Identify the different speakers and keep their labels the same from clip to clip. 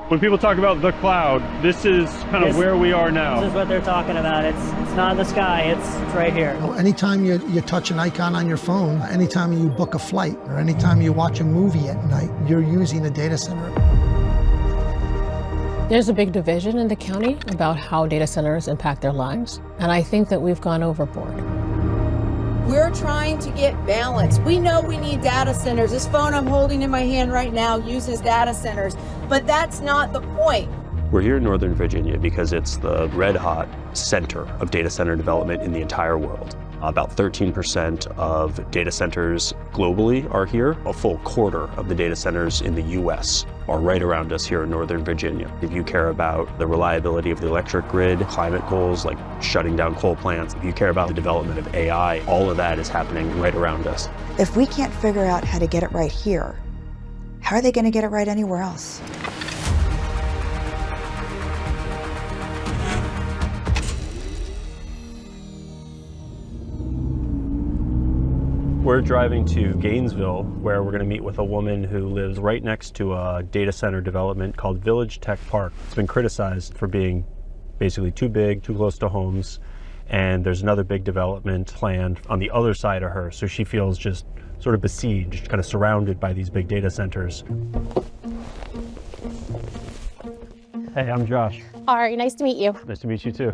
Speaker 1: When people talk about the cloud, this is kind of where we are now.
Speaker 2: This is what they're talking about. It's not in the sky, it's right here.
Speaker 3: Anytime you touch an icon on your phone, anytime you book a flight, or anytime you watch a movie at night, you're using a data center.
Speaker 4: There's a big division in the county about how data centers impact their lives, and I think that we've gone overboard.
Speaker 5: We're trying to get balance. We know we need data centers. This phone I'm holding in my hand right now uses data centers, but that's not the point.
Speaker 6: We're here in Northern Virginia because it's the red-hot center of data center development in the entire world. About 13% of data centers globally are here. A full quarter of the data centers in the US are right around us here in Northern Virginia. If you care about the reliability of the electric grid, climate goals like shutting down coal plants, if you care about the development of AI, all of that is happening right around us.
Speaker 7: If we can't figure out how to get it right here, how are they going to get it right anywhere else?
Speaker 6: We're driving to Gainesville, where we're going to meet with a woman who lives right next to a data center development called Village Tech Park. It's been criticized for being basically too big, too close to homes, and there's another big development planned on the other side of her, so she feels just sort of besieged, kind of surrounded by these big data centers. Hey, I'm Josh.
Speaker 4: All right, nice to meet you.
Speaker 6: Nice to meet you too.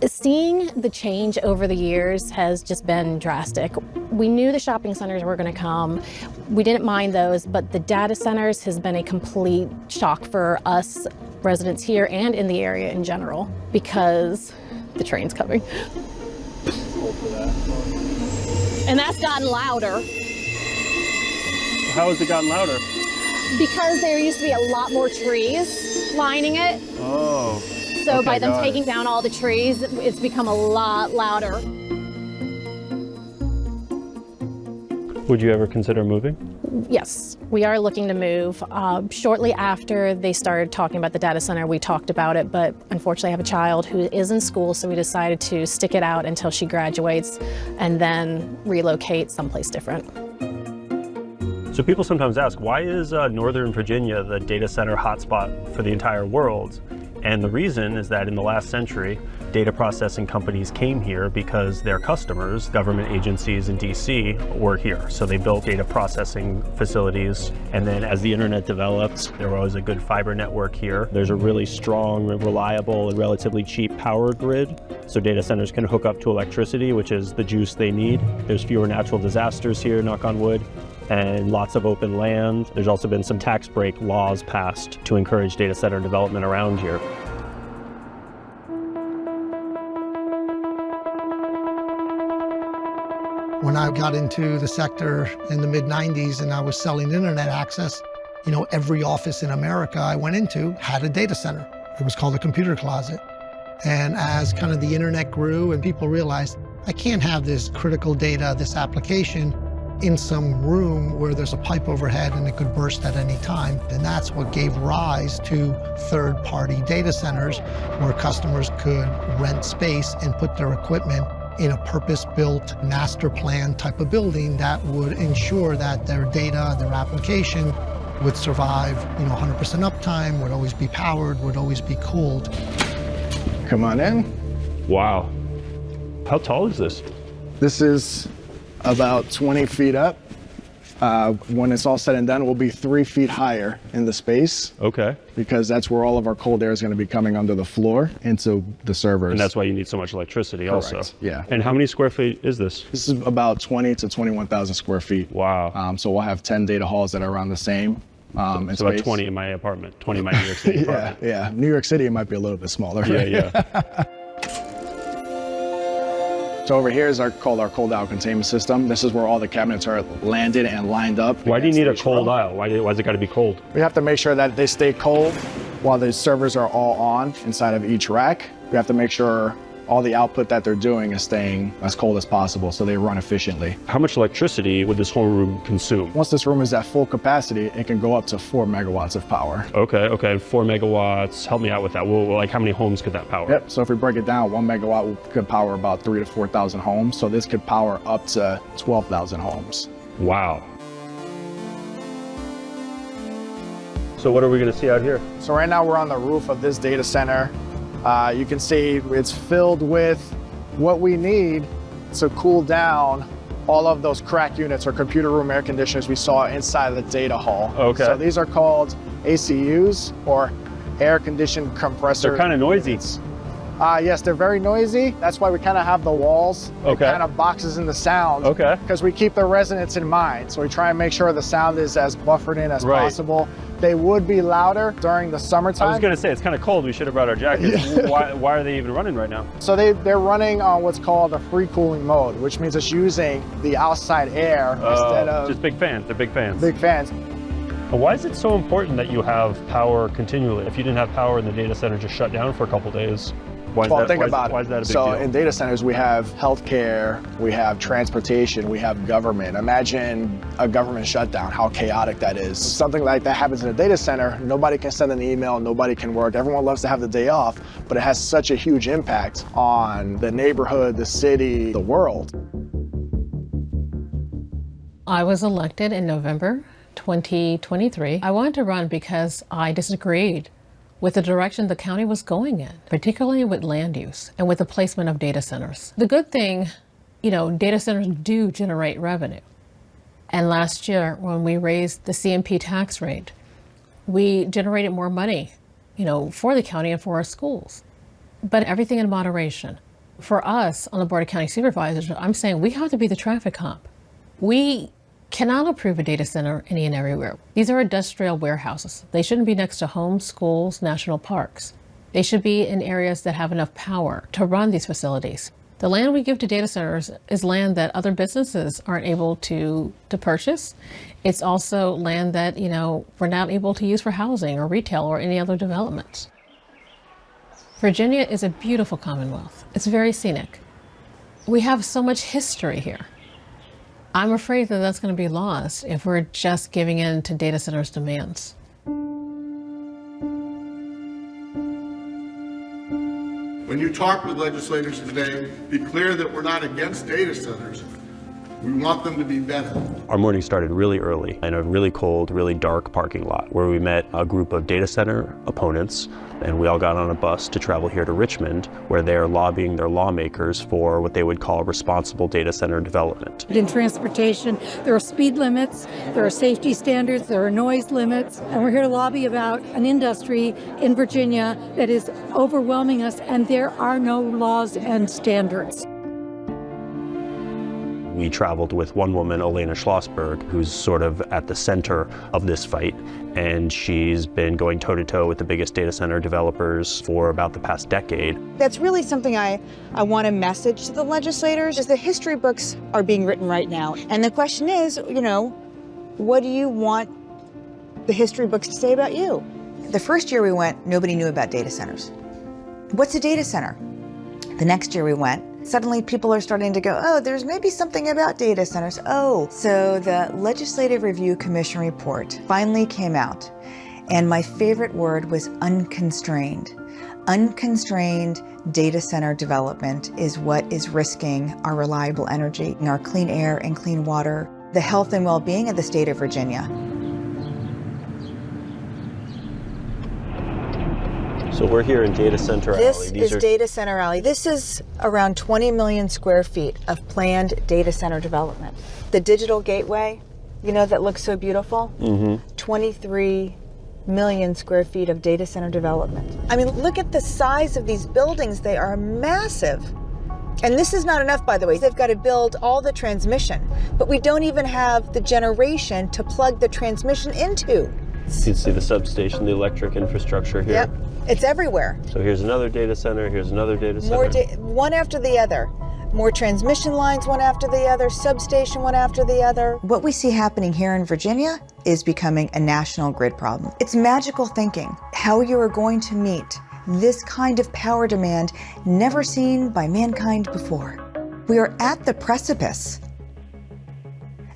Speaker 4: Seeing the change over the years has just been drastic. We knew the shopping centers were going to come. We didn't mind those, but the data centers has been a complete shock for us residents here and in the area in general because the train's coming. And that's gotten louder.
Speaker 1: How has it gotten louder?
Speaker 4: Because there used to be a lot more trees lining it.
Speaker 1: Oh.
Speaker 4: So
Speaker 1: Okay,
Speaker 4: by them
Speaker 1: got it.
Speaker 4: taking down all the trees, it's become a lot louder.
Speaker 6: Would you ever consider moving?
Speaker 4: Yes, we are looking to move. Shortly after they started talking about the data center, we talked about it, but unfortunately I have a child who is in school, so we decided to stick it out until she graduates and then relocate someplace different.
Speaker 6: So people sometimes ask, why is Northern Virginia the data center hotspot for the entire world? And the reason is that in the last century, data processing companies came here because their customers, government agencies in DC, were here. So they built data processing facilities. And then as the internet developed, there was a good fiber network here. There's a really strong, reliable, and relatively cheap power grid. So data centers can hook up to electricity, which is the juice they need. There's fewer natural disasters here, knock on wood, and lots of open land. There's also been some tax break laws passed to encourage data center development around here.
Speaker 3: When I got into the sector in the mid-90s and I was selling internet access, every office in America I went into had a data center. It was called a computer closet. And as kind of the internet grew and people realized, I can't have this critical data, this application, in some room where there's a pipe overhead and it could burst at any time. And that's what gave rise to third-party data centers where customers could rent space and put their equipment in a purpose-built master plan type of building that would ensure that their data, their application would survive, 100% uptime, would always be powered, would always be cooled.
Speaker 8: Come on in.
Speaker 6: Wow. How tall is this?
Speaker 8: This is about 20 feet up. When it's all said and done, we'll be 3 feet higher in the space.
Speaker 6: Okay.
Speaker 8: Because that's where all of our cold air is going to be coming under the floor into the servers.
Speaker 6: And that's why you need so much electricity.
Speaker 8: Correct.
Speaker 6: Also.
Speaker 8: Yeah.
Speaker 6: And how many square feet is this?
Speaker 8: This is about 20 to 21,000 square feet.
Speaker 6: Wow.
Speaker 8: So we'll have 10 data halls that are around the same.
Speaker 6: So about 20 in my apartment, 20 in my New York City apartment.
Speaker 8: Yeah. New York City, it might be a little bit smaller.
Speaker 6: Yeah.
Speaker 8: So over here is called our cold aisle containment system. This is where all the cabinets are landed and lined up.
Speaker 6: Why do you need a cold aisle? Why's it got to be cold?
Speaker 8: We have to make sure that they stay cold while the servers are all on inside of each rack. We have to make sure all the output that they're doing is staying as cold as possible so they run efficiently.
Speaker 6: How much electricity would this whole room consume?
Speaker 8: Once this room is at full capacity, it can go up to 4 megawatts of power.
Speaker 6: Okay, 4 megawatts. Help me out with that. Well, like how many homes could that power?
Speaker 8: Yep, so if we break it down, 1 megawatt could power about 3,000 to 4,000 homes. So this could power up to 12,000 homes.
Speaker 6: Wow. So what are we going to see out here?
Speaker 8: So right now we're on the roof of this data center. You can see it's filled with what we need to cool down all of those CRAC units or computer room air conditioners we saw inside the data hall.
Speaker 6: Okay.
Speaker 8: So these are called ACUs, or air conditioned compressors.
Speaker 6: They're kind of noisy.
Speaker 8: Yes, they're very noisy. That's why we kind of have the walls.
Speaker 6: Okay.
Speaker 8: It kind of boxes in the sound.
Speaker 6: Okay.
Speaker 8: Because we keep the residents in mind. So we try and make sure the sound is as buffered in as possible. They would be louder during the summertime.
Speaker 6: I was going to say, it's kind of cold. We should have brought our jackets. Why are they even running right now?
Speaker 8: So they're running on what's called a free cooling mode, which means it's using the outside air instead of...
Speaker 6: Just big fans. They're big fans.
Speaker 8: Big fans.
Speaker 6: Why is it so important that you have power continually? If you didn't have power and the data center just shut down for a couple days, why is that a big deal?
Speaker 8: In data centers, we have healthcare, we have transportation, we have government. Imagine a government shutdown, how chaotic that is. Something like that happens in a data center, nobody can send an email, nobody can work. Everyone loves to have the day off, but it has such a huge impact on the neighborhood, the city, the world.
Speaker 9: I was elected in November 2023. I wanted to run because I disagreed with the direction the county was going in, particularly with land use and with the placement of data centers. The good thing, data centers do generate revenue. And last year, when we raised the CMP tax rate, we generated more money, for the county and for our schools. But everything in moderation. For us on the Board of County Supervisors, I'm saying we have to be the traffic cop. We cannot approve a data center any and everywhere. These are industrial warehouses. They shouldn't be next to homes, schools, national parks. They should be in areas that have enough power to run these facilities. The land we give to data centers is land that other businesses aren't able to purchase. It's also land that, we're not able to use for housing or retail or any other developments. Virginia is a beautiful commonwealth. It's very scenic. We have so much history here. I'm afraid that that's going to be lost if we're just giving in to data centers' demands.
Speaker 10: When you talk with legislators today, be clear that we're not against data centers. We want them to be better.
Speaker 6: Our morning started really early in a really cold, really dark parking lot where we met a group of data center opponents, and we all got on a bus to travel here to Richmond, where they are lobbying their lawmakers for what they would call responsible data center development.
Speaker 11: In transportation, there are speed limits, there are safety standards, there are noise limits, and we're here to lobby about an industry in Virginia that is overwhelming us, and there are no laws and standards.
Speaker 6: We traveled with one woman, Elena Schlossberg, who's sort of at the center of this fight, and she's been going toe-to-toe with the biggest data center developers for about the past decade.
Speaker 7: That's really something I want to message to the legislators, is the history books are being written right now. And the question is, what do you want the history books to say about you? The first year we went, nobody knew about data centers. What's a data center? The next year we went, suddenly people are starting to go, oh, there's maybe something about data centers. Oh, so the Legislative Review Commission report finally came out, and my favorite word was unconstrained. Unconstrained data center development is what is risking our reliable energy, our clean air and clean water, the health and well-being of the state of Virginia.
Speaker 6: So we're here in Data Center Alley.
Speaker 7: This is Data Center Alley. This is around 20 million square feet of planned data center development. The digital gateway, that looks so beautiful, 23 million square feet of data center development. I mean, look at the size of these buildings. They are massive. And this is not enough, by the way. They've got to build all the transmission, but we don't even have the generation to plug the transmission into.
Speaker 6: You can see the substation, the electric infrastructure here.
Speaker 7: Yep, it's everywhere.
Speaker 6: So here's another data center, here's another data center.
Speaker 7: One after the other. More transmission lines, one after the other, substation, one after the other. What we see happening here in Virginia is becoming a national grid problem. It's magical thinking, how you are going to meet this kind of power demand never seen by mankind before. We are at the precipice.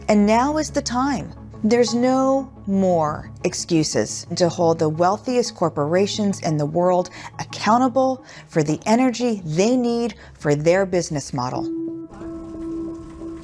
Speaker 7: And now is the time. There's no more excuses to hold the wealthiest corporations in the world accountable for the energy they need for their business model.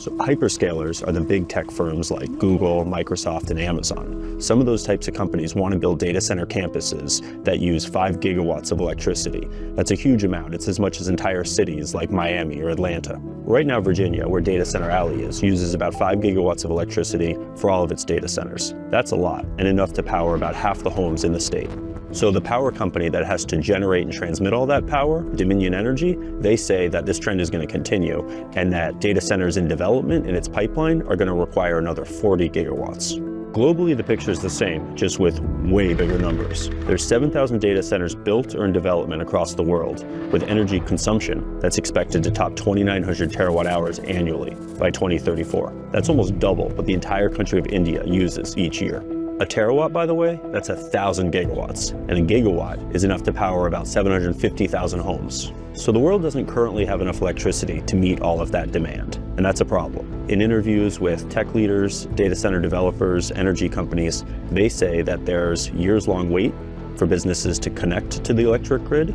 Speaker 6: So hyperscalers are the big tech firms like Google, Microsoft, and Amazon. Some of those types of companies want to build data center campuses that use 5 gigawatts of electricity. That's a huge amount. It's as much as entire cities like Miami or Atlanta. Right now, Virginia, where Data Center Alley is, uses about 5 gigawatts of electricity for all of its data centers. That's a lot, and enough to power about half the homes in the state. So the power company that has to generate and transmit all that power, Dominion Energy, they say that this trend is going to continue and that data centers in development in its pipeline are going to require another 40 gigawatts. Globally, the picture is the same, just with way bigger numbers. There's 7,000 data centers built or in development across the world, with energy consumption that's expected to top 2,900 terawatt hours annually by 2034. That's almost double what the entire country of India uses each year. A terawatt, by the way, that's 1,000 gigawatts, and a gigawatt is enough to power about 750,000 homes. So the world doesn't currently have enough electricity to meet all of that demand, and that's a problem. In interviews with tech leaders, data center developers, energy companies, they say that there's years-long wait for businesses to connect to the electric grid,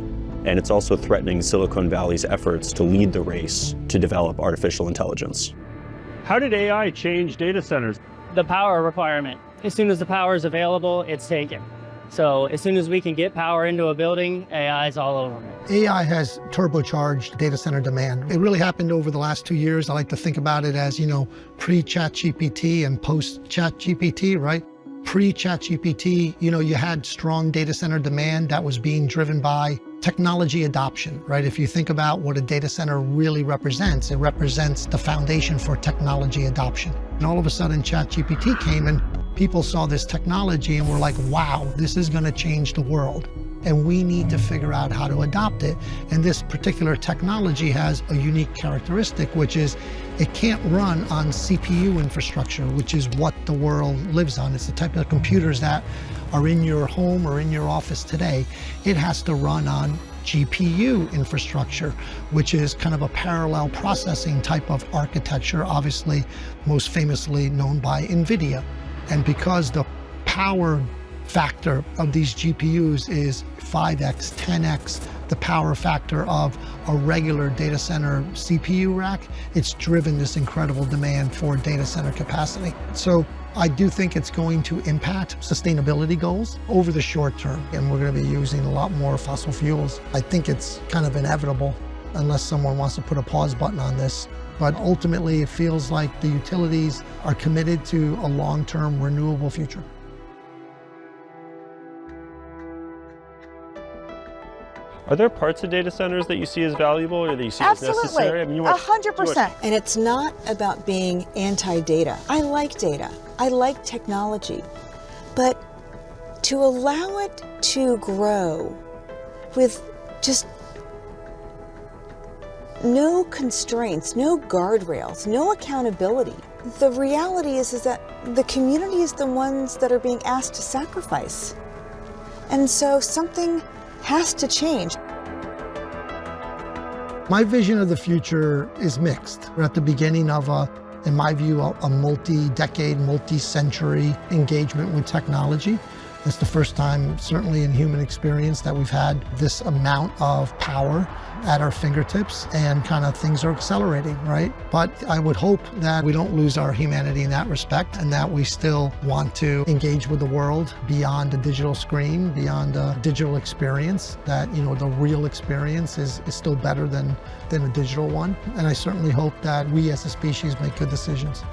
Speaker 6: and it's also threatening Silicon Valley's efforts to lead the race to develop artificial intelligence.
Speaker 1: How did AI change data centers?
Speaker 2: The power requirement. As soon as the power is available, it's taken. So as soon as we can get power into a building, AI is all over it.
Speaker 3: AI has turbocharged data center demand. It really happened over the last 2 years. I like to think about it as, pre-ChatGPT and post-ChatGPT, right? Pre-ChatGPT, you had strong data center demand that was being driven by technology adoption, right? If you think about what a data center really represents, it represents the foundation for technology adoption. And all of a sudden, ChatGPT came and people saw this technology and were like, wow, this is going to change the world. And we need to figure out how to adopt it. And this particular technology has a unique characteristic, which is it can't run on CPU infrastructure, which is what the world lives on. It's the type of computers that are in your home or in your office today. It has to run on GPU infrastructure, which is kind of a parallel processing type of architecture, obviously most famously known by NVIDIA. And because the power factor of these GPUs is 5x, 10x the power factor of a regular data center CPU rack, it's driven this incredible demand for data center capacity. So I do think it's going to impact sustainability goals over the short term, and we're going to be using a lot more fossil fuels. I think it's kind of inevitable unless someone wants to put a pause button on this. But ultimately, it feels like the utilities are committed to a long-term renewable future.
Speaker 6: Are there parts of data centers that you see as valuable or that you see as necessary?
Speaker 7: Absolutely, 100%. And it's not about being anti-data. I like data. I like technology. But to allow it to grow with just no constraints, no guardrails, no accountability. The reality is that the community is the ones that are being asked to sacrifice. And so something has to change.
Speaker 3: My vision of the future is mixed. We're at the beginning of in my view, a multi-decade, multi-century engagement with technology. It's the first time, certainly in human experience, that we've had this amount of power at our fingertips, and kind of things are accelerating, right? But I would hope that we don't lose our humanity in that respect, and that we still want to engage with the world beyond a digital screen, beyond a digital experience, that, the real experience is still better than a digital one. And I certainly hope that we as a species make good decisions.